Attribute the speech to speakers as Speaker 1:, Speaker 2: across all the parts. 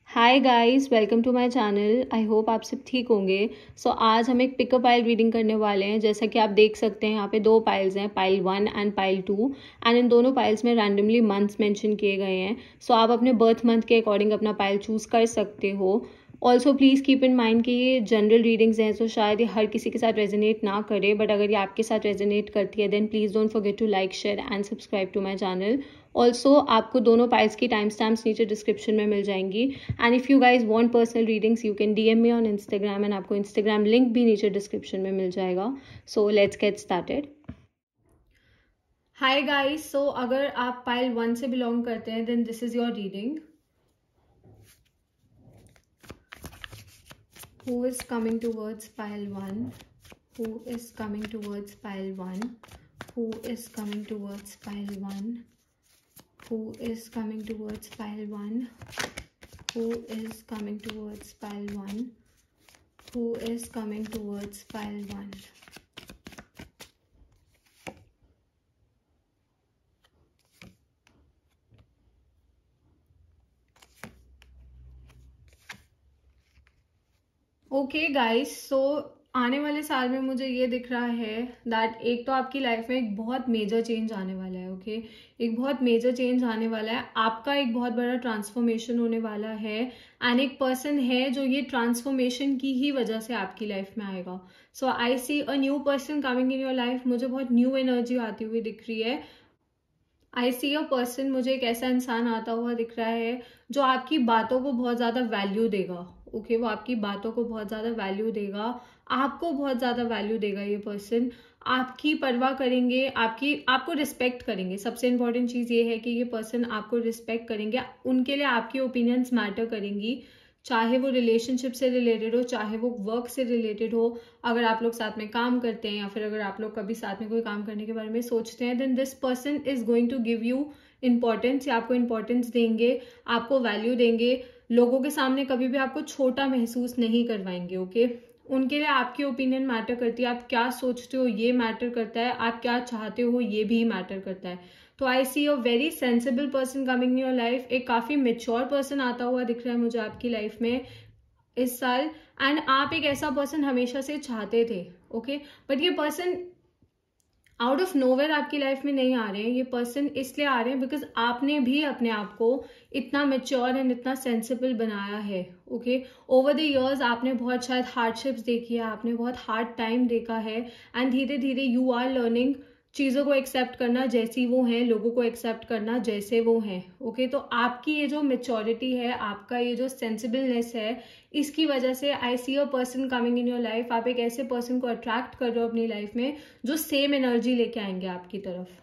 Speaker 1: Hi guys, welcome to my channel. I hope आप सब ठीक होंगे। आज हम एक पिकअप पाइल रीडिंग करने वाले हैं। जैसा कि आप देख सकते हैं यहाँ पे दो पाइल्स हैं, pile 1 and pile 2, and in दोनों पाइल्स में रैंडमली मंथ्स मेंशन किए गए हैं। आप अपने बर्थ मंथ के अकॉर्डिंग अपना पाइल चूज कर सकते हो। Also please keep in mind कि ये जनरल रीडिंग्स हैं, शायद ये हर किसी के साथ रेजोनेट ना करे, बट अगर ये आपके साथ रेजोनेट करती है then please don't forget to like, share and subscribe to my channel. Also आपको दोनों पाइल्स की टाइम स्टैम्प्स नीचे डिस्क्रिप्शन में मिल जाएंगी। And if you guys want personal readings you can DM me on Instagram, and आपको Instagram link भी नीचे डिस्क्रिप्शन में मिल जाएगा। Let's get started. Hi guys, अगर आप पाइल 1 से बिलोंग करते हैं then this is your reading. Who is coming towards pile 1? Who is coming towards pile 1? Who is coming towards pile 1? Who is coming towards pile 1? Who is coming towards pile 1? Who is coming towards pile 1? Okay guys, आने वाले साल में मुझे ये दिख रहा है that एक तो आपकी लाइफ में एक बहुत मेजर चेंज आने वाला है। ओके, एक बहुत मेजर चेंज आने वाला है, आपका एक बहुत बड़ा ट्रांसफॉर्मेशन होने वाला है। एंड एक पर्सन है जो ये ट्रांसफॉर्मेशन की ही वजह से आपकी लाइफ में आएगा। I see a new person coming in your life. मुझे बहुत न्यू एनर्जी आती हुई दिख रही है। आई सी अ पर्सन, मुझे एक ऐसा इंसान आता हुआ दिख रहा है जो आपकी बातों को बहुत ज्यादा वैल्यू देगा। ओके, वो आपकी बातों को बहुत ज्यादा वैल्यू देगा, आपको बहुत ज्यादा वैल्यू देगा। ये पर्सन आपकी परवाह करेंगे, आपको रिस्पेक्ट करेंगे। सबसे इंपॉर्टेंट चीज ये है कि ये पर्सन आपको रिस्पेक्ट करेंगे, उनके लिए आपकी ओपिनियंस मैटर करेंगी, चाहे वो रिलेशनशिप से रिलेटेड हो, चाहे वो वर्क से रिलेटेड हो। अगर आप लोग साथ में काम करते हैं या फिर अगर आप लोग कभी साथ में कोई काम करने के बारे में सोचते हैं then this person is going to give you importance, या आपको इंपॉर्टेंस देंगे, आपको वैल्यू देंगे। लोगों के सामने कभी भी आपको छोटा महसूस नहीं करवाएंगे। ओके, उनके लिए आपकी ओपिनियन मैटर करती है, आप क्या सोचते हो ये मैटर करता है, आप क्या चाहते हो ये भी मैटर करता है। I see a very sensible person coming in your life. एक काफी मेच्योर पर्सन आता हुआ दिख रहा है मुझे आपकी लाइफ में इस साल। एंड आप एक ऐसा पर्सन हमेशा से चाहते थे। ओके, बट ये पर्सन आउट ऑफ नोवेयर आपकी लाइफ में नहीं आ रहे हैं। ये पर्सन इसलिए आ रहे हैं बिकॉज आपने भी अपने आप को इतना मेच्योर एंड इतना सेंसिबल बनाया है। ओके, ओवर द इयर्स आपने बहुत शायद हार्डशिप्स देखी है, आपने बहुत हार्ड टाइम देखा है, एंड धीरे धीरे यू आर लर्निंग चीजों को एक्सेप्ट करना जैसी वो हैं, लोगों को एक्सेप्ट करना जैसे वो हैं। ओके, तो आपकी ये जो मेच्योरिटी है, आपका ये जो सेंसिबलनेस है, इसकी वजह से I see a person coming in your life. आप एक ऐसे पर्सन को अट्रैक्ट कर रहे हो अपनी लाइफ में जो सेम एनर्जी लेके आएंगे आपकी तरफ।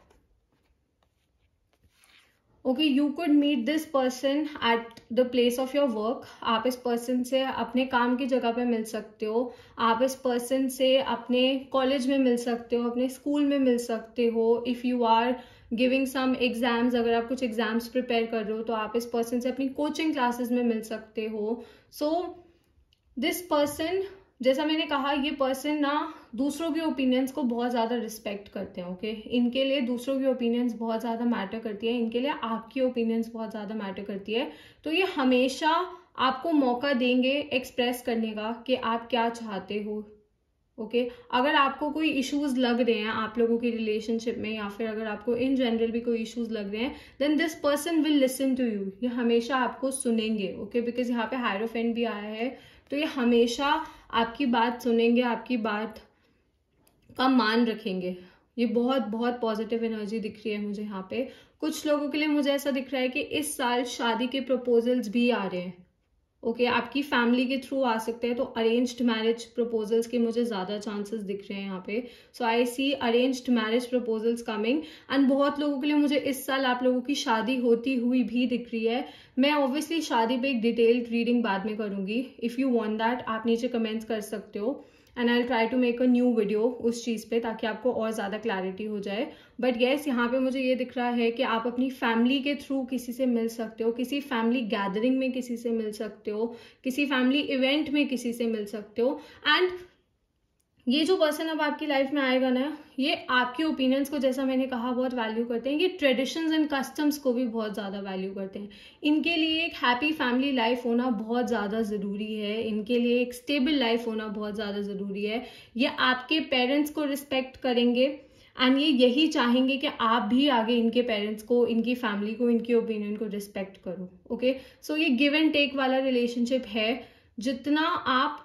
Speaker 1: Okay, you could meet this person at the place of your work. आप इस पर्सन से अपने काम की जगह पे मिल सकते हो, आप इस पर्सन से अपने कॉलेज में मिल सकते हो, अपने स्कूल में मिल सकते हो। If you are giving some exams, अगर आप कुछ एग्जाम्स प्रिपेयर कर रहे हो तो आप इस पर्सन से अपनी कोचिंग क्लासेस में मिल सकते हो। दिस पर्सन, जैसा मैंने कहा, ये पर्सन ना दूसरों की ओपिनियंस को बहुत ज्यादा रिस्पेक्ट करते हैं। ओके, इनके लिए दूसरों की ओपिनियंस बहुत ज्यादा मैटर करती है, इनके लिए आपकी ओपिनियंस बहुत ज्यादा मैटर करती है। तो ये हमेशा आपको मौका देंगे एक्सप्रेस करने का कि आप क्या चाहते हो। ओके, अगर आपको कोई इश्यूज लग रहे हैं आप लोगों की रिलेशनशिप में, या फिर अगर आपको इन जनरल भी कोई इश्यूज लग रहे हैं then this person will listen to you. ये हमेशा आपको सुनेंगे। ओके, बिकॉज यहाँ पे हायरोफेंट भी आया है, तो ये हमेशा आपकी बात सुनेंगे, आपकी बात का मान रखेंगे। ये बहुत बहुत पॉजिटिव एनर्जी दिख रही है मुझे यहाँ पे। कुछ लोगों के लिए मुझे ऐसा दिख रहा है कि इस साल शादी के प्रपोजल्स भी आ रहे हैं। ओके, आपकी फैमिली के थ्रू आ सकते हैं, तो अरेंज्ड मैरिज प्रपोजल्स के मुझे ज्यादा चांसेस दिख रहे हैं यहाँ पे। I see arranged marriage proposals coming. And बहुत लोगों के लिए मुझे इस साल आप लोगों की शादी होती हुई भी दिख रही है। मैं ऑब्वियसली शादी पे एक डिटेल्ड रीडिंग बाद में करूंगी। इफ यू वांट दैट आप नीचे कमेंट्स कर सकते हो, and I try to make a new video उस चीज पे, ताकि आपको और ज्यादा क्लैरिटी हो जाए। बट येस, यहाँ पे मुझे ये दिख रहा है कि आप अपनी फैमिली के थ्रू किसी से मिल सकते हो, किसी फैमिली गैदरिंग में किसी से मिल सकते हो, किसी फैमिली इवेंट में किसी से मिल सकते हो। एंड ये जो पर्सन अब आपकी लाइफ में आएगा ना, ये आपके ओपिनियंस को, जैसा मैंने कहा, बहुत वैल्यू करते हैं। ये ट्रेडिशंस एंड कस्टम्स को भी बहुत ज़्यादा वैल्यू करते हैं। इनके लिए एक हैप्पी फैमिली लाइफ होना बहुत ज़्यादा ज़रूरी है। इनके लिए एक स्टेबल लाइफ होना बहुत ज़्यादा ज़रूरी है। ये आपके पेरेंट्स को रिस्पेक्ट करेंगे एंड ये यही चाहेंगे कि आप भी आगे इनके पेरेंट्स को, इनकी फैमिली को, इनके ओपिनियन को रिस्पेक्ट करो। ओके, सो ये गिव एंड टेक वाला रिलेशनशिप है। जितना आप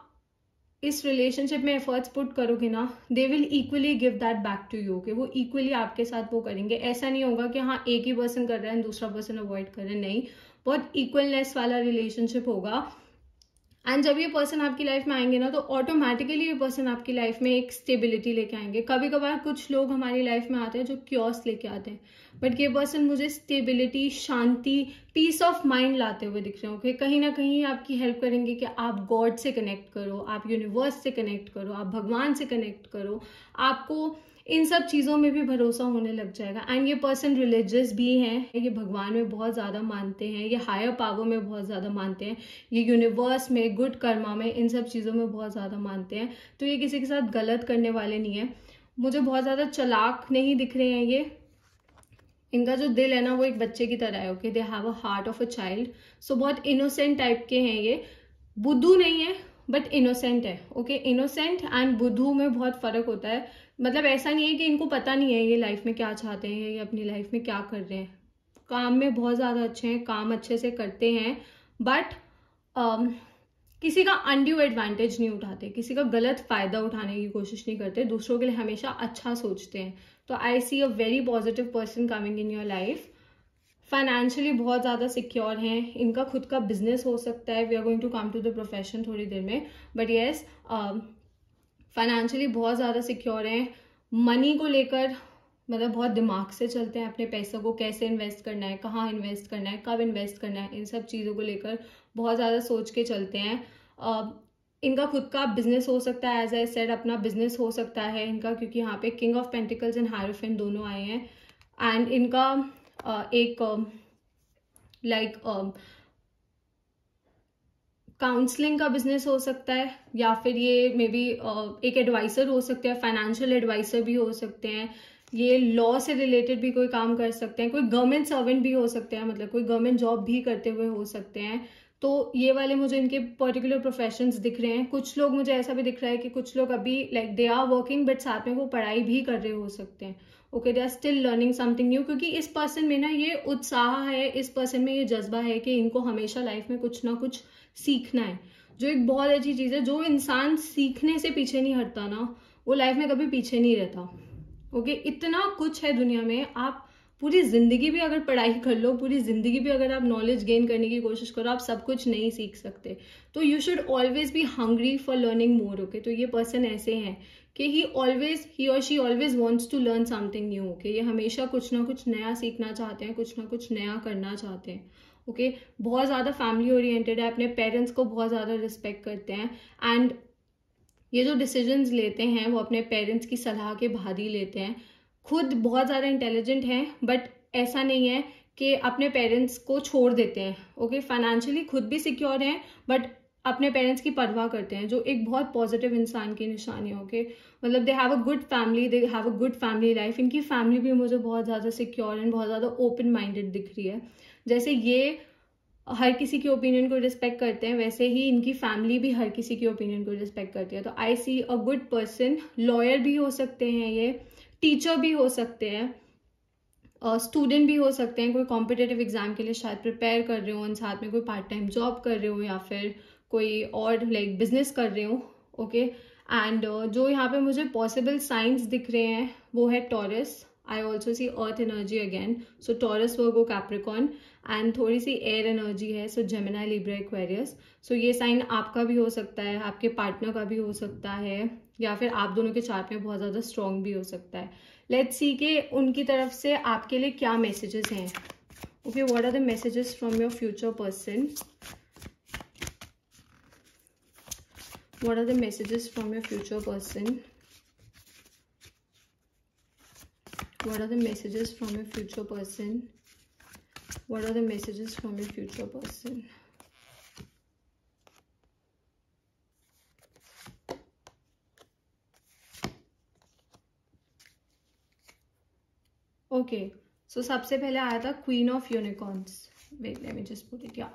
Speaker 1: इस रिलेशनशिप में एफर्ट्स पुट करोगे ना, they will equally give that back to you. Okay, वो इक्वली आपके साथ वो करेंगे। ऐसा नहीं होगा कि हाँ एक ही पर्सन कर रहा है दूसरा पर्सन अवॉइड कर रहा है, नहीं, बहुत इक्वलनेस वाला रिलेशनशिप होगा। एंड जब ये पर्सन आपकी लाइफ में आएंगे ना, तो ऑटोमेटिकली ये पर्सन आपकी लाइफ में एक स्टेबिलिटी लेके आएंगे। कभी कभार कुछ लोग हमारी लाइफ में आते हैं जो क्योस लेके आते हैं, बट ये पर्सन मुझे स्टेबिलिटी, शांति, पीस ऑफ माइंड लाते हुए दिख रहे हैं। ओके, कहीं ना कहीं आपकी हेल्प करेंगे कि आप गॉड से कनेक्ट करो, आप यूनिवर्स से कनेक्ट करो, आप भगवान से कनेक्ट करो। आपको इन सब चीज़ों में भी भरोसा होने लग जाएगा। एंड ये पर्सन रिलीजियस भी हैं, ये भगवान में बहुत ज़्यादा मानते हैं, ये हायर पावर में बहुत ज़्यादा मानते हैं, ये यूनिवर्स में, गुड कर्मा में, इन सब चीज़ों में बहुत ज़्यादा मानते हैं। तो ये किसी के साथ गलत करने वाले नहीं है। मुझे बहुत ज़्यादा चालाक नहीं दिख रहे हैं ये। इनका जो दिल है ना, वो एक बच्चे की तरह है। Okay, they have a heart of a child. So बहुत इनोसेंट टाइप के हैं ये। बुद्धू नहीं है बट इनोसेंट है। ओके, इनोसेंट एंड बुद्धू में बहुत फर्क होता है। मतलब ऐसा नहीं है कि इनको पता नहीं है ये लाइफ में क्या चाहते हैं, ये अपनी लाइफ में क्या कर रहे हैं। काम में बहुत ज़्यादा अच्छे हैं, काम अच्छे से करते हैं, बट किसी का अनड्यू एडवांटेज नहीं उठाते, किसी का गलत फायदा उठाने की कोशिश नहीं करते, दूसरों के लिए हमेशा अच्छा सोचते हैं। तो I see a very positive person coming in your life. Financially बहुत ज़्यादा सिक्योर हैं, इनका खुद का बिजनेस हो सकता है। We are going to come to the profession थोड़ी देर में, बट येस, फाइनेंशियली बहुत ज़्यादा सिक्योर हैं। मनी को लेकर मतलब बहुत दिमाग से चलते हैं, अपने पैसों को कैसे इन्वेस्ट करना है, कहाँ इन्वेस्ट करना है, कब इन्वेस्ट करना है, इन सब चीज़ों को लेकर बहुत ज़्यादा सोच के चलते हैं। इनका खुद का बिजनेस हो सकता है, एज आई सेड, अपना बिजनेस हो सकता है इनका, क्योंकि यहाँ पे king of pentacles and hierophant दोनों आए हैं। एंड इनका एक लाइक काउंसलिंग का बिजनेस हो सकता है, या फिर ये मे बी एक एडवाइसर हो सकते हैं, फाइनेंशियल एडवाइसर भी हो सकते हैं, ये लॉ से रिलेटेड भी कोई काम कर सकते हैं, कोई गवर्नमेंट सर्वेंट भी हो सकते हैं, मतलब कोई गवर्नमेंट जॉब भी करते हुए हो सकते हैं। तो ये वाले मुझे इनके पर्टिकुलर प्रोफेशंस दिख रहे हैं। कुछ लोग, मुझे ऐसा भी दिख रहा है कि कुछ लोग अभी like they are working, but साथ में वो पढ़ाई भी कर रहे हो सकते हैं। Okay, they are still learning something new, क्योंकि इस पर्सन में ना ये उत्साह है, इस पर्सन में ये जज्बा है कि इनको हमेशा लाइफ में कुछ ना कुछ सीखना है, जो एक बहुत अच्छी चीज़ है। जो इंसान सीखने से पीछे नहीं हटता ना, वो लाइफ में कभी पीछे नहीं रहता। ओके, इतना कुछ है दुनिया में। आप पूरी जिंदगी भी अगर पढ़ाई कर लो, पूरी जिंदगी भी अगर आप नॉलेज गेन करने की कोशिश करो, आप सब कुछ नहीं सीख सकते। तो you should always be hungry for learning more. Okay, तो ये पर्सन ऐसे हैं कि ही और she always wants to learn something new. Okay, ये हमेशा कुछ ना कुछ नया सीखना चाहते हैं, कुछ ना कुछ नया करना चाहते हैं। ओके, बहुत ज़्यादा फैमिली ओरिएंटेड है, अपने पेरेंट्स को बहुत ज़्यादा रिस्पेक्ट करते हैं। एंड ये जो डिसीजंस लेते हैं वो अपने पेरेंट्स की सलाह के बाद ही लेते हैं। खुद बहुत ज़्यादा इंटेलिजेंट हैं, बट ऐसा नहीं है कि अपने पेरेंट्स को छोड़ देते हैं। ओके, फाइनेंशियली खुद भी सिक्योर हैं, बट अपने पेरेंट्स की परवाह करते हैं, जो एक बहुत पॉजिटिव इंसान की निशानी है। ओके, मतलब दे have a good family, they have a good family life. इनकी फैमिली भी मुझे बहुत ज़्यादा सिक्योर एंड बहुत ज़्यादा ओपन माइंडेड दिख रही है। जैसे ये हर किसी के ओपिनियन को रिस्पेक्ट करते हैं, वैसे ही इनकी फैमिली भी हर किसी के ओपिनियन को रिस्पेक्ट करती है। तो I see a good person. Lawyer भी हो सकते हैं, ये टीचर भी हो सकते हैं, स्टूडेंट भी हो सकते हैं, कोई कॉम्पिटिटिव एग्जाम के लिए शायद प्रिपेयर कर रहे हो, साथ में कोई पार्ट टाइम जॉब कर रहे हो, या फिर कोई और लाइक बिजनेस कर रहे हो। ओके, एंड जो यहाँ पे मुझे पॉसिबल साइंस दिख रहे हैं वो है taurus. I also see earth energy again, so taurus, Virgo, Capricorn, and थोड़ी सी एयर एनर्जी है, सो जेमिनी, लिब्रा, एक्वेरियस। सो ये साइन आपका भी हो सकता है, आपके पार्टनर का भी हो सकता है, या फिर आप दोनों के चार्ट में बहुत ज़्यादा स्ट्रॉन्ग भी हो सकता है। लेट्स सी के उनकी तरफ से आपके लिए क्या मैसेजेस हैं। Okay, what are the messages from your future person? What are the messages from your future person? What are the messages from your future person? What are the messages from your future person? Okay, so सबसे पहले आया था queen of unicorns. Wait, let me just put it. या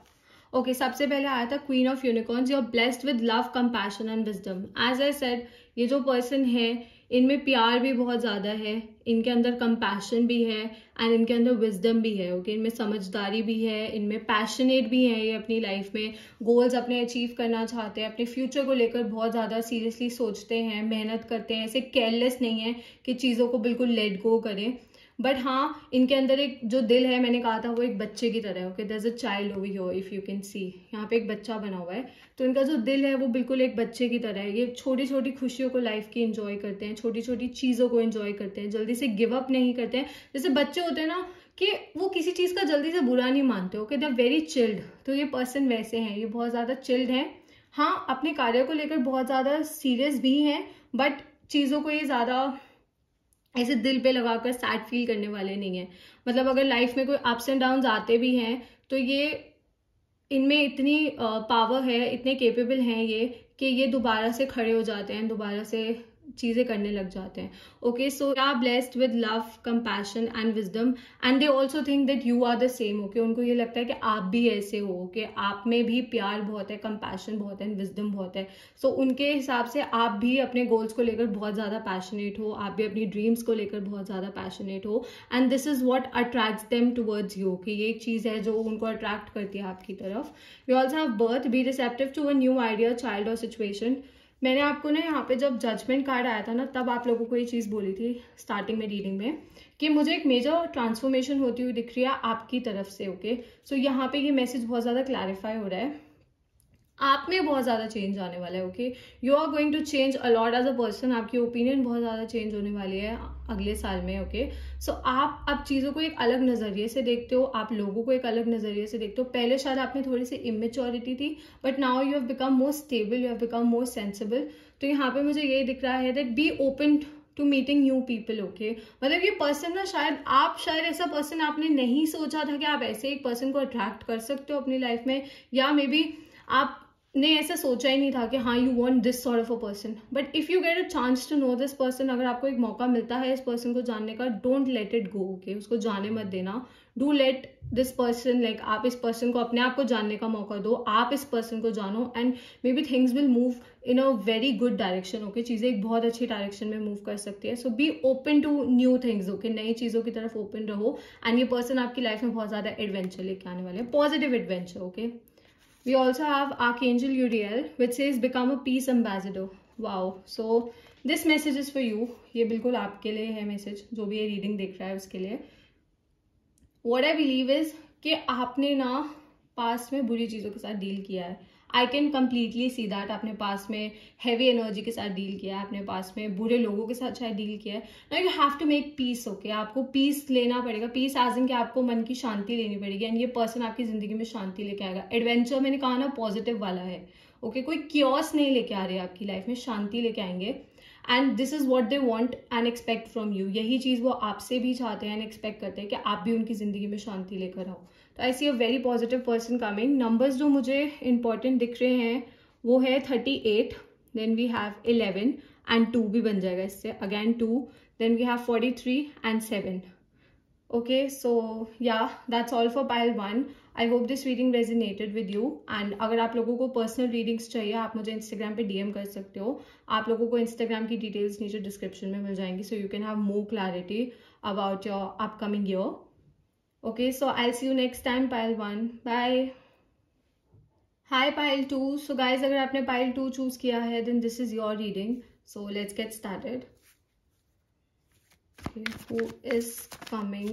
Speaker 1: okay, सबसे पहले आया था queen of unicorns. You are blessed with love, compassion and wisdom. As I said, ये जो पर्सन है इनमें प्यार भी बहुत ज्यादा है, इनके अंदर कंपैशन भी है एंड इनके अंदर विजडम भी है. ओके, इनमें समझदारी भी है, इनमें पैशनेट भी है. ये अपनी लाइफ में गोल्स अपने अचीव करना चाहते हैं, अपने फ्यूचर को लेकर बहुत ज्यादा सीरियसली सोचते हैं, मेहनत करते हैं, ऐसे केयरलेस नहीं है कि चीजों को बिल्कुल लेट गो करें. बट हाँ, इनके अंदर एक जो दिल है, मैंने कहा था, वो एक बच्चे की तरह है. Okay, there is a child over here, if you can see, यहाँ पे एक बच्चा बना हुआ है. तो इनका जो दिल है वो बिल्कुल एक बच्चे की तरह है. ये छोटी छोटी खुशियों को लाइफ की एंजॉय करते हैं, छोटी छोटी चीजों को एंजॉय करते हैं, जल्दी से गिव अप नहीं करते हैं. जैसे बच्चे होते हैं ना कि वो किसी चीज का जल्दी से बुरा नहीं मानते. Okay, they are very chilled. तो ये पर्सन वैसे हैं, ये बहुत ज्यादा चिल्ड हैं. हाँ, अपने कार्य को लेकर बहुत ज्यादा सीरियस भी हैं, बट चीजों को ये ज्यादा ऐसे दिल पे लगाकर सैड फील करने वाले नहीं है. मतलब अगर लाइफ में कोई अप्स एंड डाउन्स आते भी हैं तो ये, इनमें इतनी पावर है, इतने केपेबल हैं ये, कि ये दोबारा से खड़े हो जाते हैं, दोबारा से चीजें करने लग जाते हैं. Okay, so they are blessed with love, compassion and wisdom and they also think that you are the same. Okay, उनको ये लगता है कि आप भी ऐसे हो, कि आप में भी प्यार बहुत है, कंपैशन बहुत है, विजडम बहुत है. सो उनके हिसाब से आप भी अपने गोल्स को लेकर बहुत ज्यादा पैशनेट हो, आप भी अपनी ड्रीम्स को लेकर बहुत ज्यादा पैशनेट हो, and this is what attracts them towards you. कि ये एक चीज है जो उनको अट्रैक्ट करती है आपकी तरफ. We also have birth, be receptive to a new idea, child और सिचुएशन. मैंने आपको ना यहाँ पे जब जजमेंट कार्ड आया था ना, तब आप लोगों को ये चीज बोली थी स्टार्टिंग में रीडिंग में, कि मुझे एक मेजर ट्रांसफॉर्मेशन होती हुई दिख रही है आपकी तरफ से. ओके, सो यहाँ पे ये मैसेज बहुत ज्यादा क्लैरिफाई हो रहा है, आप में बहुत ज्यादा चेंज आने वाला है. Okay, you are going to change a lot as a person. आपकी ओपिनियन बहुत ज्यादा चेंज होने वाली है अगले साल में. ओके, सो आप अब चीजों को एक अलग नजरिए से देखते हो, आप लोगों को एक अलग नजरिए से देखते हो. पहले शायद आप में थोड़ी सी इमेच्योरिटी थी, but now you have become more stable, you have become more sensible. तो यहाँ पे मुझे यही दिख रहा है that be open to meeting new people. Okay, मतलब ये पर्सन ना, शायद ऐसा पर्सन आपने नहीं सोचा था कि आप ऐसे एक पर्सन को अट्रैक्ट कर सकते हो अपनी लाइफ में, या मे बी आपने ऐसा सोचा ही नहीं था कि हाँ, you want this sort of a person. But if you get a chance to know this person, अगर आपको एक मौका मिलता है इस पर्सन को जानने का, don't let it go. Okay, उसको जाने मत देना. Do let this person, like आप इस पर्सन को, अपने आप को जानने का मौका दो, आप इस पर्सन को जानो, and may be things will move in a very good direction. Okay, चीजें एक बहुत अच्छी डायरेक्शन में मूव कर सकती है. So be open to new things. Okay, नई चीजों की तरफ ओपन रहो, एंड ये पर्सन आपकी लाइफ में बहुत ज्यादा एडवेंचर लेके आने वाले हैं, positive adventure. Okay, we also have Archangel Uriel, which says become a peace ambassador. Wow, so this message is for you. ये बिल्कुल आपके लिए है मैसेज, जो भी ये रीडिंग देख रहा है उसके लिए. What I believe is कि आपने ना पास्ट में बुरी चीजों के साथ डील किया है. I can completely see that. आपने पास में हैवी एनर्जी के साथ डील किया है, आपने पास में बुरे लोगों के साथ शायद डील किया है. Now you have to make peace. Okay, आपको पीस लेना पड़ेगा. पीस एज इन कि आपको मन की शांति लेनी पड़ेगी, एंड ये पर्सन आपकी जिंदगी में शांति लेके आएगा. एडवेंचर मैंने कहा ना, पॉजिटिव वाला है. ओके, कोई क्योस नहीं लेके आ रहे आपकी लाइफ में, शांति लेके आएंगे. And this is what they want and expect from you. यही चीज वो आपसे भी चाहते हैं एंड एक्सपेक्ट करते हैं कि आप भी उनकी जिंदगी में शांति लेकर आओ. तो I see a very positive person coming. Numbers जो मुझे इंपॉर्टेंट दिख रहे हैं वो है 38, देन वी हैव 11 एंड 2 भी बन जाएगा इससे, again 2, then we have 43 and 7. Okay, so yeah, that's all for pile 1. I hope this reading resonated with you. And अगर आप लोगों को पर्सनल रीडिंग्स चाहिए, आप मुझे इंस्टाग्राम पे डीएम कर सकते हो. आप लोगों को इंस्टाग्राम की डिटेल्स नीचे डिस्क्रिप्शन में मिल जाएंगी, so you can have more clarity about your upcoming year. Okay, so I see you next time pile 1. Bye. Hi pile 2. So guys, अगर आपने पाइल 2 चूज किया है, then this is your reading. So let's get started. Okay, who is coming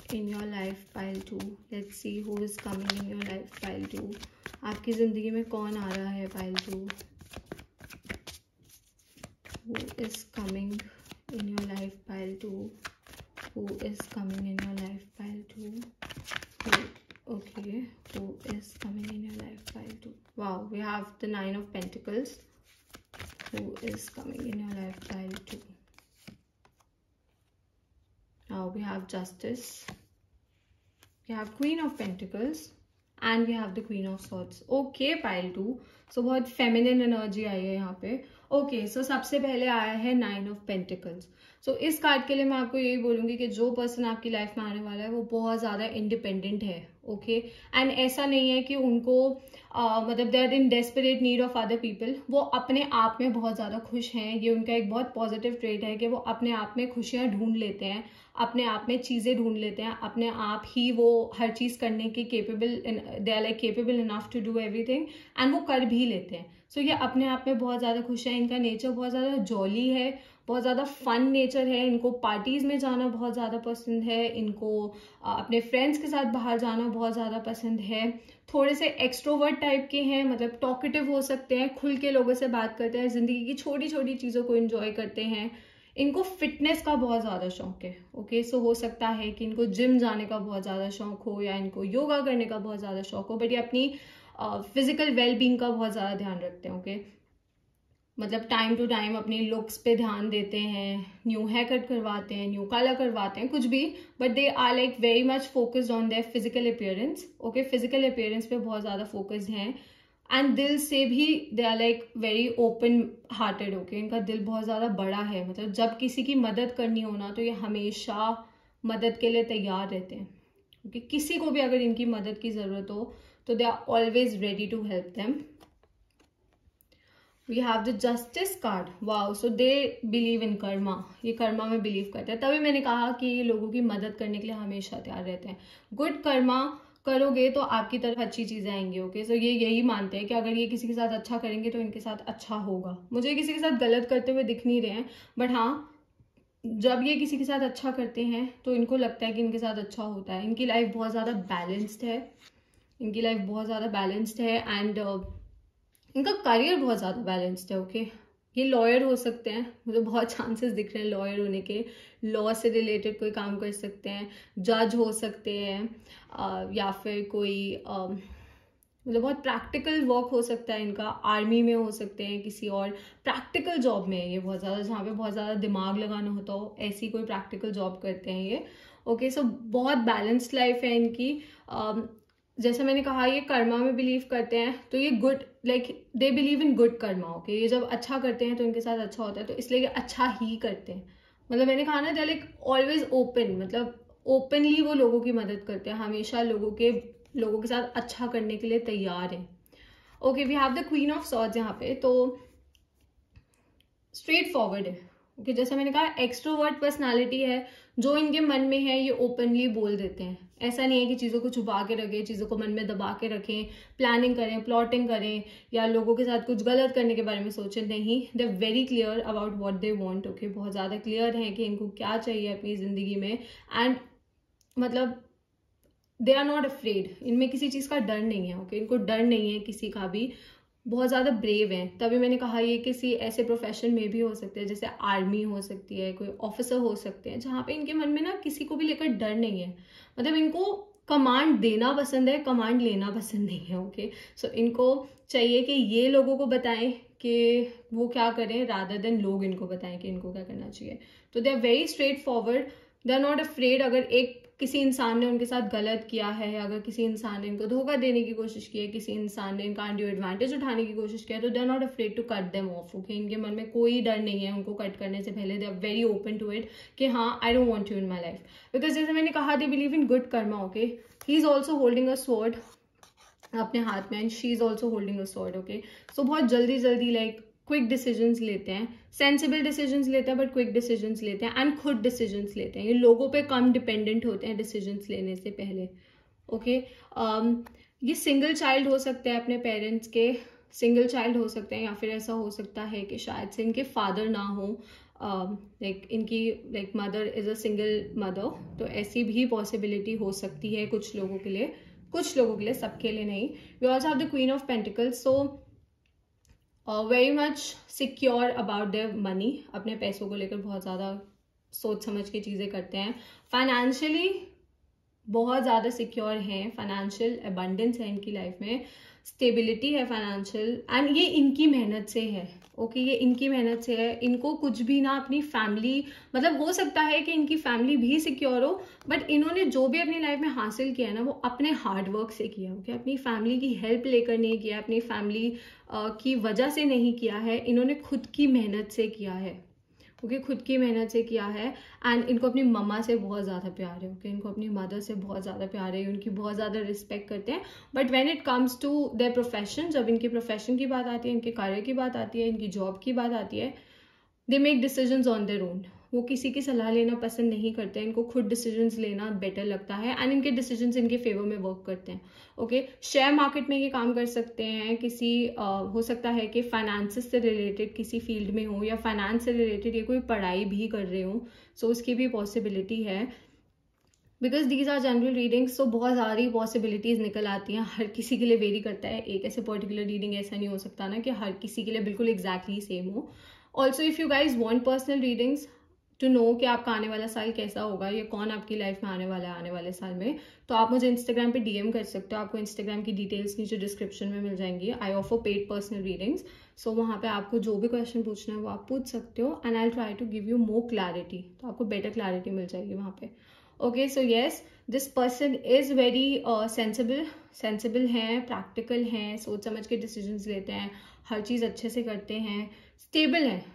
Speaker 1: in your life, pile 2. Let's see who is coming in your life, pile 2. आपकी जिंदगी में कौन आ रहा है, pile 2. Who is coming in your life, pile 2. Who is coming in your life, pile 2. Okay, who is coming in your life, pile 2. Wow, we have the 9 of Pentacles. Who is coming in your life, pile 2. Now we have Justice, we have Queen of Pentacles, and we have the Queen of Swords. Okay, pile 2. So बहुत feminine energy आई है यहाँ पे. Okay, so सबसे पहले आया है 9 of Pentacles. सो इस card के लिए मैं आपको यही बोलूंगी कि जो पर्सन आपकी लाइफ में आने वाला है वो बहुत ज्यादा इंडिपेंडेंट है, ओके। एंड ऐसा नहीं है कि उनको मतलब they are in desperate need of other people, वो अपने आप में बहुत ज्यादा खुश हैं। ये उनका एक बहुत पॉजिटिव ट्रेट है कि वो अपने आप में खुशियां ढूंढ लेते हैं, अपने आप में चीजें ढूंढ लेते हैं, अपने आप ही वो हर चीज करने के capable, they are like capable enough to do everything, and वो कर भी लेते हैं। सो ये अपने आप में बहुत ज्यादा खुश है। इनका नेचर बहुत ज्यादा जॉली है, बहुत ज़्यादा फन नेचर है। इनको पार्टीज में जाना बहुत ज़्यादा पसंद है, इनको अपने फ्रेंड्स के साथ बाहर जाना बहुत ज़्यादा पसंद है। थोड़े से एक्सट्रोवर्ट टाइप के हैं, मतलब टॉकेटिव हो सकते हैं, खुल के लोगों से बात करते हैं, ज़िंदगी की छोटी छोटी चीज़ों को एंजॉय करते हैं। इनको फिटनेस का बहुत ज़्यादा शौक है, ओके। सो हो सकता है कि इनको जिम जाने का बहुत ज़्यादा शौक हो या इनको योगा करने का बहुत ज़्यादा शौक हो, बट ये अपनी फिजिकल वेलबींग का बहुत ज़्यादा ध्यान रखते हैं, ओके। मतलब टाइम टू टाइम अपनी लुक्स पे ध्यान देते हैं, न्यू हेयर कट करवाते हैं, न्यू कलर करवाते हैं, कुछ भी, but they are like very much focused on their physical appearance, okay. Physical appearance पे बहुत ज़्यादा फोकस्ड हैं। एंड दिल से भी they are like very open hearted, okay. इनका दिल बहुत ज़्यादा बड़ा है, मतलब जब किसी की मदद करनी हो ना तो ये हमेशा मदद के लिए तैयार रहते हैं, ओके। किसी को भी अगर इनकी मदद की ज़रूरत हो तो they are always ready to help them. We have the justice card. Wow, so they believe in karma. ये कर्मा में बिलीव करते हैं, तभी मैंने कहा कि ये लोगों की मदद करने के लिए हमेशा तैयार रहते हैं। गुड कर्मा करोगे तो आपकी तरफ अच्छी चीजें आएंगी, ओके। सो ये यही मानते हैं कि अगर ये किसी के साथ अच्छा करेंगे तो इनके साथ अच्छा होगा। मुझे किसी के साथ गलत करते हुए दिख नहीं रहे हैं, बट हाँ, जब ये किसी के साथ अच्छा करते हैं तो इनको लगता है कि इनके साथ अच्छा होता है। इनकी लाइफ बहुत ज्यादा बैलेंस्ड है, इनकी लाइफ बहुत ज्यादा बैलेंस्ड है, एंड इनका करियर बहुत ज़्यादा बैलेंस्ड है, ओके। ये लॉयर हो सकते हैं, मुझे बहुत चांसेस दिख रहे हैं लॉयर होने के। लॉ से रिलेटेड कोई काम कर सकते हैं, जज हो सकते हैं, या फिर कोई मतलब बहुत प्रैक्टिकल वर्क हो सकता है इनका। आर्मी में हो सकते हैं, किसी और प्रैक्टिकल जॉब में है ये बहुत ज़्यादा, जहाँ पे बहुत ज़्यादा दिमाग लगाना होता हो, ऐसी कोई प्रैक्टिकल जॉब करते हैं ये, ओके। सो बहुत बैलेंस्ड लाइफ है इनकी। जैसे मैंने कहा ये कर्मा में बिलीव करते हैं, तो ये good, like they believe in good karma, okay. ये जब अच्छा करते हैं तो इनके साथ अच्छा होता है, तो इसलिए ये अच्छा ही करते हैं। मतलब मैंने कहा ना, दे लाइक ऑलवेज ओपन, मतलब ओपनली वो लोगों की मदद करते हैं, हमेशा लोगों के साथ अच्छा करने के लिए तैयार हैं, okay. We have the queen of swords यहाँ पे, तो स्ट्रेट फॉरवर्ड है, ओके। जैसे मैंने कहा एक्सट्रोवर्ट पर्सनालिटी है, जो इनके मन में है ये ओपनली बोल देते हैं। ऐसा नहीं है कि चीज़ों को छुपा के रखें, चीज़ों को मन में दबा के रखें, प्लानिंग करें, प्लॉटिंग करें, या लोगों के साथ कुछ गलत करने के बारे में सोचें। नहीं, they are very clear about what they want, okay. बहुत ज़्यादा क्लियर है कि इनको क्या चाहिए अपनी ज़िंदगी में, एंड मतलब दे आर नॉट अफ्रेड। इनमें किसी चीज़ का डर नहीं है, ओके। इनको डर नहीं है किसी का भी, बहुत ज़्यादा ब्रेव हैं। तभी मैंने कहा ये किसी ऐसे प्रोफेशन में भी हो सकते हैं, जैसे आर्मी हो सकती है, कोई ऑफिसर हो सकते हैं, जहाँ पे इनके मन में ना किसी को भी लेकर डर नहीं है। मतलब इनको कमांड देना पसंद है, कमांड लेना पसंद नहीं है, ओके। सो इनको चाहिए कि ये लोगों को बताएं कि वो क्या करें, रादर देन लोग इनको बताएं कि इनको क्या करना चाहिए। तो they are very straightforward, they are not afraid. अगर किसी इंसान ने उनके साथ गलत किया है, अगर किसी इंसान ने इनको धोखा देने की कोशिश की है, किसी इंसान ने इनका अनड्यू एडवांटेज उठाने की कोशिश किया, तो they are not afraid to cut them off, okay. इनके मन में कोई डर नहीं है उनको कट करने से पहले। They are very open to it कि हाँ, I don't want you in my life, because जैसे मैंने कहा they believe in good karma, okay. He is also holding a sword अपने हाथ में, and she is also holding a sword, okay. So बहुत जल्दी जल्दी लाइक क्विक डिसीजंस लेते हैं, सेंसिबल डिसीजंस लेते हैं, बट क्विक डिसीजंस लेते हैं, एंड खुद डिसीजंस लेते हैं। ये लोगों पे कम डिपेंडेंट होते हैं डिसीजंस लेने से पहले, ओके। ये सिंगल चाइल्ड हो सकते हैं, अपने पेरेंट्स के सिंगल चाइल्ड हो सकते हैं, या फिर ऐसा हो सकता है कि शायद से इनके फादर ना हो, लाइक इनकी like mother is a single mother, तो ऐसी भी पॉसिबिलिटी हो सकती है कुछ लोगों के लिए, सबके लिए नहीं। We also have the queen of pentacles, so very much secure about their money, अपने पैसों को लेकर बहुत ज़्यादा सोच समझ के चीज़ें करते हैं। फाइनेंशियली बहुत ज़्यादा सिक्योर हैं, फाइनेंशियल अबंडेंस है इनकी लाइफ में, स्टेबिलिटी है फाइनेंशियल, एंड ये इनकी मेहनत से है, ओके। ये इनकी मेहनत से है। इनको कुछ भी ना अपनी फैमिली, मतलब हो सकता है कि इनकी फैमिली भी सिक्योर हो, बट इन्होंने जो भी अपनी लाइफ में हासिल किया है ना, वो अपने हार्डवर्क से किया, ओके। अपनी फैमिली की हेल्प लेकर नहीं किया, अपनी फैमिली की वजह से नहीं किया है, इन्होंने खुद की मेहनत से किया है, ओके, खुद की मेहनत से किया है। एंड इनको अपनी मम्मा से बहुत ज़्यादा प्यार है। ओके, इनको अपनी मदर से बहुत ज़्यादा प्यार है, उनकी बहुत ज़्यादा रिस्पेक्ट करते हैं। But when it comes to their profession, जब इनके प्रोफेशन की बात आती है, इनके कार्य की बात आती है, इनकी जॉब की बात आती है, they make decisions on their own. वो किसी की सलाह लेना पसंद नहीं करते हैं, इनको खुद डिसीजंस लेना बेटर लगता है एंड इनके डिसीजंस इनके फेवर में वर्क करते हैं। ओके, शेयर मार्केट में ये काम कर सकते हैं, किसी हो सकता है कि फाइनेंस से रिलेटेड किसी फील्ड में हो, या फाइनेंस से रिलेटेड ये कोई पढ़ाई भी कर रहे हो, सो उसकी भी पॉसिबिलिटी है। Because these are general readings, तो बहुत सारी पॉसिबिलिटीज निकल आती हैं, हर किसी के लिए वेरी करता है। एक ऐसे पर्टिकुलर रीडिंग ऐसा नहीं हो सकता ना कि हर किसी के लिए बिल्कुल एग्जैक्टली सेम हो। Also if you guys want personal readings to know कि आपका आने वाला साल कैसा होगा, या कौन आपकी लाइफ में आने वाला है आने वाले साल में, तो आप मुझे इंस्टाग्राम पे डीएम कर सकते हो। आपको इंस्टाग्राम की डिटेल्स नीचे डिस्क्रिप्शन में मिल जाएंगी। I offer paid personal readings, so वहाँ पे आपको जो भी क्वेश्चन पूछना है वो आप पूछ सकते हो and I try to give you more clarity, तो आपको बेटर क्लैरिटी मिल जाएगी वहाँ पे। Okay, so yes, this person is very sensible हैं, प्रैक्टिकल हैं, सोच समझ के डिसीजंस लेते हैं, हर चीज़ अच्छे से करते हैं, स्टेबल हैं,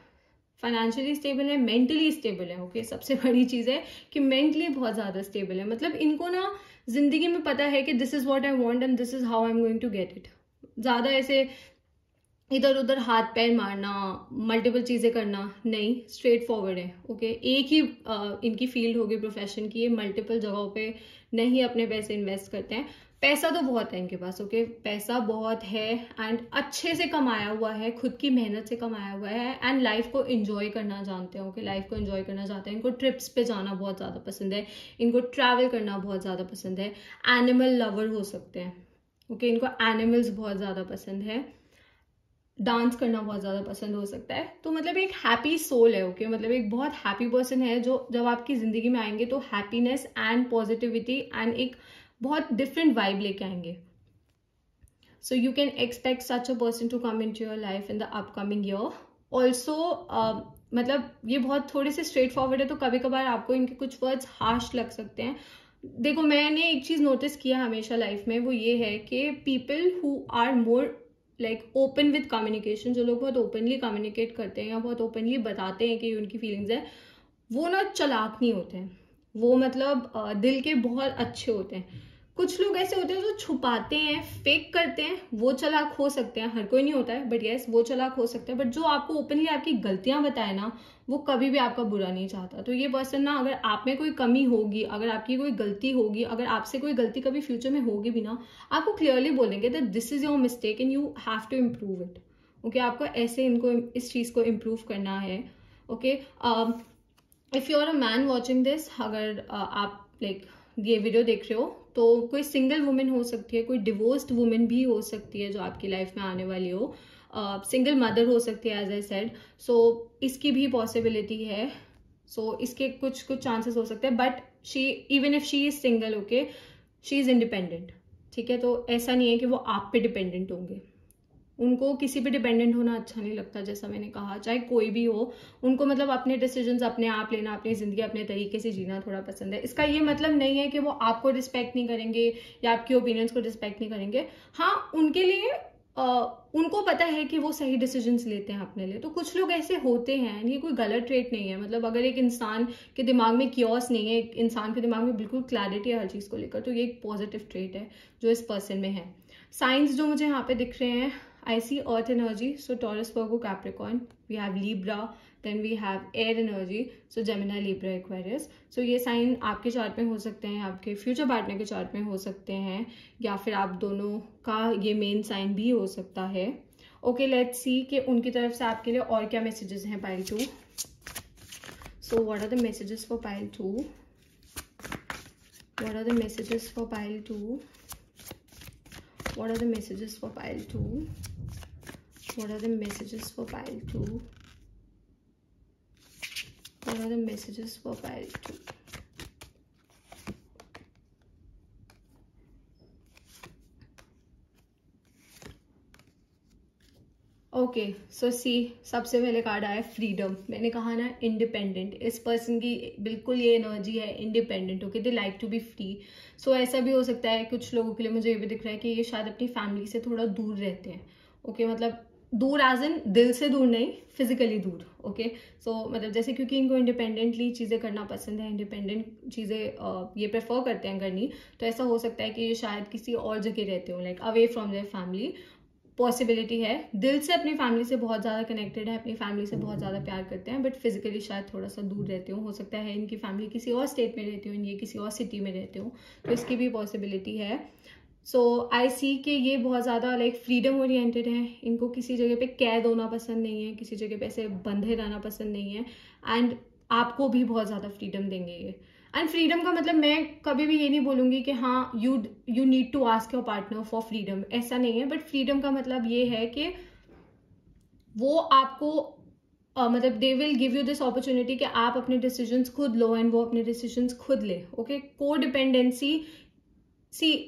Speaker 1: फाइनेंशियली स्टेबल है, मेंटली स्टेबल है। ओके, सबसे बड़ी चीज़ है कि मेंटली बहुत ज़्यादा स्टेबल है। मतलब इनको ना जिंदगी में पता है कि this is what I want and this is how I am going to get it. ज़्यादा ऐसे इधर उधर हाथ पैर मारना, मल्टीपल चीज़ें करना नहीं, स्ट्रेट फॉरवर्ड है। ओके, एक ही इनकी फील्ड होगी प्रोफेशन की, ये मल्टीपल जगहों पे नहीं अपने पैसे इन्वेस्ट करते हैं। पैसा तो बहुत है इनके पास। ओके, पैसा बहुत है एंड अच्छे से कमाया हुआ है, खुद की मेहनत से कमाया हुआ है एंड लाइफ को एंजॉय करना जानते हैं। ओके, लाइफ को एंजॉय करना चाहते हैं, इनको ट्रिप्स पे जाना बहुत ज़्यादा पसंद है, इनको ट्रैवल करना बहुत ज़्यादा पसंद है, एनिमल लवर हो सकते हैं। ओके, इनको एनिमल्स बहुत ज़्यादा पसंद है, डांस करना बहुत ज़्यादा पसंद हो सकता है। तो मतलब एक हैप्पी सोल है। ओके, मतलब एक बहुत हैप्पी पर्सन है, जो जब आपकी ज़िंदगी में आएंगे तो हैप्पीनेस एंड पॉजिटिविटी एंड एक बहुत डिफरेंट वाइब लेके आएंगे। So you can expect such a person to come into your life in the upcoming year. Also मतलब ये बहुत थोड़े से स्ट्रेट फॉरवर्ड है, तो कभी कभार आपको इनके कुछ वर्ड्स हार्श लग सकते हैं। देखो, मैंने एक चीज़ नोटिस किया हमेशा लाइफ में, वो ये है कि people who are more like open with communication, जो लोग बहुत ओपनली कम्युनिकेट करते हैं या बहुत ओपनली बताते हैं कि उनकी फीलिंग्स है, वो ना चालाक नहीं होते हैं। वो मतलब दिल के बहुत अच्छे होते हैं। कुछ लोग ऐसे होते हैं जो छुपाते हैं, फेक करते हैं, वो चालाक हो सकते हैं। हर कोई नहीं होता है, बट यस, वो चालाक हो सकते हैं। बट जो आपको ओपनली आपकी गलतियां बताए ना, वो कभी भी आपका बुरा नहीं चाहता। तो ये पर्सन ना, अगर आप में कोई कमी होगी, अगर आपकी कोई गलती होगी, अगर आपसे कोई गलती कभी फ्यूचर में होगी भी ना, आपको क्लियरली बोलेंगे that this is your mistake and you have to improve it. Okay, आपको ऐसे इनको इस चीज़ को इम्प्रूव करना है। Okay, if you are a man watching this, अगर आप लाइक ये वीडियो देख रहे हो, तो कोई सिंगल वुमेन हो सकती है, कोई डिवोर्स्ड वुमेन भी हो सकती है जो आपकी लाइफ में आने वाली हो, सिंगल मदर हो सकती है एज आई सेड। सो इसकी भी पॉसिबिलिटी है। सो इसके कुछ चांसेस हो सकते हैं, but she even if she is single, okay, she is independent. ठीक है, तो ऐसा नहीं है कि वो आप पे डिपेंडेंट होंगे। उनको किसी पे डिपेंडेंट होना अच्छा नहीं लगता, जैसा मैंने कहा, चाहे कोई भी हो। उनको मतलब अपने डिसीजंस अपने आप लेना, अपनी जिंदगी अपने तरीके से जीना थोड़ा पसंद है। इसका ये मतलब नहीं है कि वो आपको रिस्पेक्ट नहीं करेंगे या आपके ओपिनियंस को रिस्पेक्ट नहीं करेंगे। हाँ, उनके लिए उनको पता है कि वो सही डिसीजंस लेते हैं अपने लिए। तो कुछ लोग ऐसे होते हैं, ये कोई गलत ट्रेट नहीं है। मतलब अगर एक इंसान के दिमाग में क्योस नहीं है, एक इंसान के दिमाग में बिल्कुल क्लैरिटी है हर चीज़ को लेकर, तो ये एक पॉजिटिव ट्रेट है जो इस पर्सन में है। साइंस जो मुझे यहाँ पे दिख रहे हैं, I see earth energy, so Taurus, Virgo, Capricorn. We have Libra, then we have air energy, so Gemini, Libra, Aquarius. So ये साइन आपके चार्ट में हो सकते हैं, आपके फ्यूचर पार्टनर के चार्ट में हो सकते हैं, या फिर आप दोनों का ये मेन साइन भी हो सकता है। ओके, लेट्स सी कि उनकी तरफ से आपके लिए और क्या मैसेजेस हैं pile 2। So what are the messages for pile 2? What are the messages for pile 2? What are the messages for pile 2? What are the messages for pile 2? What are the messages for pile 2? Okay, सो सी, सबसे पहले card आया freedom. मैंने कहा ना, independent. इस person की बिल्कुल ये एनर्जी है, independent. Okay, they like to be free. So ऐसा भी हो सकता है कुछ लोगों के लिए, मुझे ये भी दिख रहा है कि ये शायद अपनी फैमिली से थोड़ा दूर रहते हैं। ओके, मतलब दूर एज इन दिल से दूर नहीं, फिजिकली दूर, ओके। सो मतलब जैसे क्योंकि इनको इंडिपेंडेंटली चीज़ें करना पसंद है, इंडिपेंडेंट चीज़ें ये प्रेफर करते हैं करनी, तो ऐसा हो सकता है कि ये शायद किसी और जगह रहते हो, like away from their family. Possibility है, दिल से अपनी फैमिली से बहुत ज़्यादा कनेक्टेड है, अपनी फैमिली से बहुत ज़्यादा प्यार करते हैं, बट फिजिकली शायद थोड़ा सा दूर रहते हो सकता है इनकी फैमिली किसी और स्टेट में रहती हो, ये किसी और सिटी में रहते हो, तो इसकी भी पॉसिबिलिटी है। सो आई सी कि ये बहुत ज़्यादा लाइक फ्रीडम ओरिएंटेड है, इनको किसी जगह पे कैद होना पसंद नहीं है, किसी जगह पे ऐसे बंधे रहना पसंद नहीं है, एंड आपको भी बहुत ज़्यादा फ्रीडम देंगे ये। एंड फ्रीडम का मतलब मैं कभी भी ये नहीं बोलूँगी कि हाँ you need to ask your partner for freedom, ऐसा नहीं है, बट फ्रीडम का मतलब ये है कि वो आपको मतलब they will give you this opportunity कि आप अपने डिसीजंस खुद लो एंड वो अपने डिसीजंस खुद ले, ओके। को डिपेंडेंसी,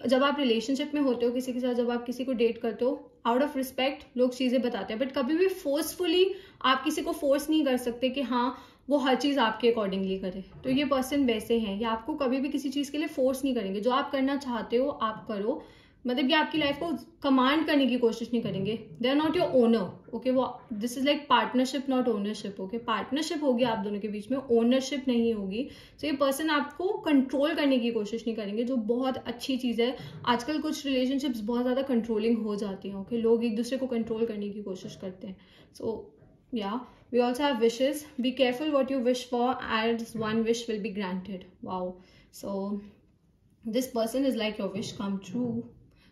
Speaker 1: जब आप रिलेशनशिप में होते हो किसी के साथ, जब आप किसी को डेट करते हो, आउट ऑफ रिस्पेक्ट लोग चीज़ें बताते हैं, बट कभी भी फोर्सफुली आप किसी को फोर्स नहीं कर सकते कि हाँ वो हर चीज़ आपके अकॉर्डिंगली करे। तो ये पर्सन वैसे हैं, ये आपको कभी भी किसी चीज़ के लिए फोर्स नहीं करेंगे, जो आप करना चाहते हो आप करो, मतलब कि आपकी लाइफ को कमांड करने की कोशिश नहीं करेंगे। They are not your owner, okay. वो this is like partnership not ownership, okay. Partnership होगी आप दोनों के बीच में, ओनरशिप नहीं होगी। तो ये पर्सन आपको कंट्रोल करने की कोशिश नहीं करेंगे, जो बहुत अच्छी चीज़ है। आजकल कुछ रिलेशनशिप्स बहुत ज़्यादा कंट्रोलिंग हो जाती हैं, ओके। लोग एक दूसरे को कंट्रोल करने की कोशिश करते हैं। सो yeah, we also have wishes. Be careful what you wish for, as one wish will be granted. Wow. So this person is like your wish come true.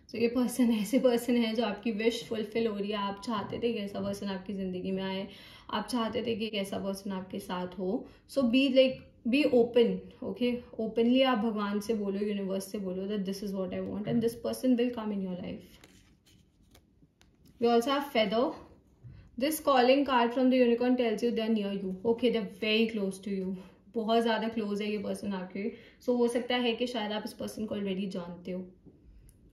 Speaker 1: So ये पर्सन ऐसे पर्सन है जो आपकी विश फुलफिल हो रही है। आप चाहते थे कि ऐसा पर्सन आपकी जिंदगी में आए, आप चाहते थे कि ऐसा पर्सन आपके साथ हो। सो बी ओपन, ओके। ओपनली आप भगवान से बोलो, यूनिवर्स से बोलो that this is what I want and this person will come in your life. We also have feather. This calling card from the unicorn tells you they're near you. Okay, they're very close to you. बहुत ज़्यादा close है ये person आपके। सो हो सकता है कि शायद आप इस पर्सन को ऑलरेडी जानते हो,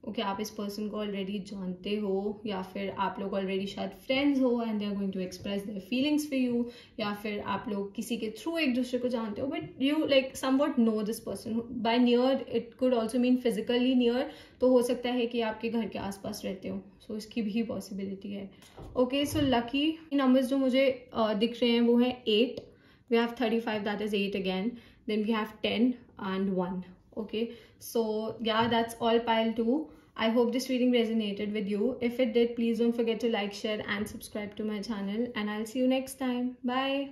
Speaker 1: ओके। आप इस पर्सन को ऑलरेडी जानते हो, या फिर आप लोग ऑलरेडी शायद फ्रेंड्स हो and they are going to express their feelings for you, या फिर आप लोग किसी के थ्रू एक दूसरे को जानते हो, but you like somewhat know this person. By near it could also mean physically near, तो हो सकता है कि आपके घर के आसपास रहते हो। सो इसकी भी पॉसिबिलिटी है, ओके। सो लकी नंबर्स जो मुझे दिख रहे हैं वो है 8, we have 35, that is 8 again, then we have 10 and 1, okay। So yeah, that's all pile 2. I hope this reading resonated with you. If it did, please don't forget to like, share and subscribe to my channel, and I'll see you next time. Bye.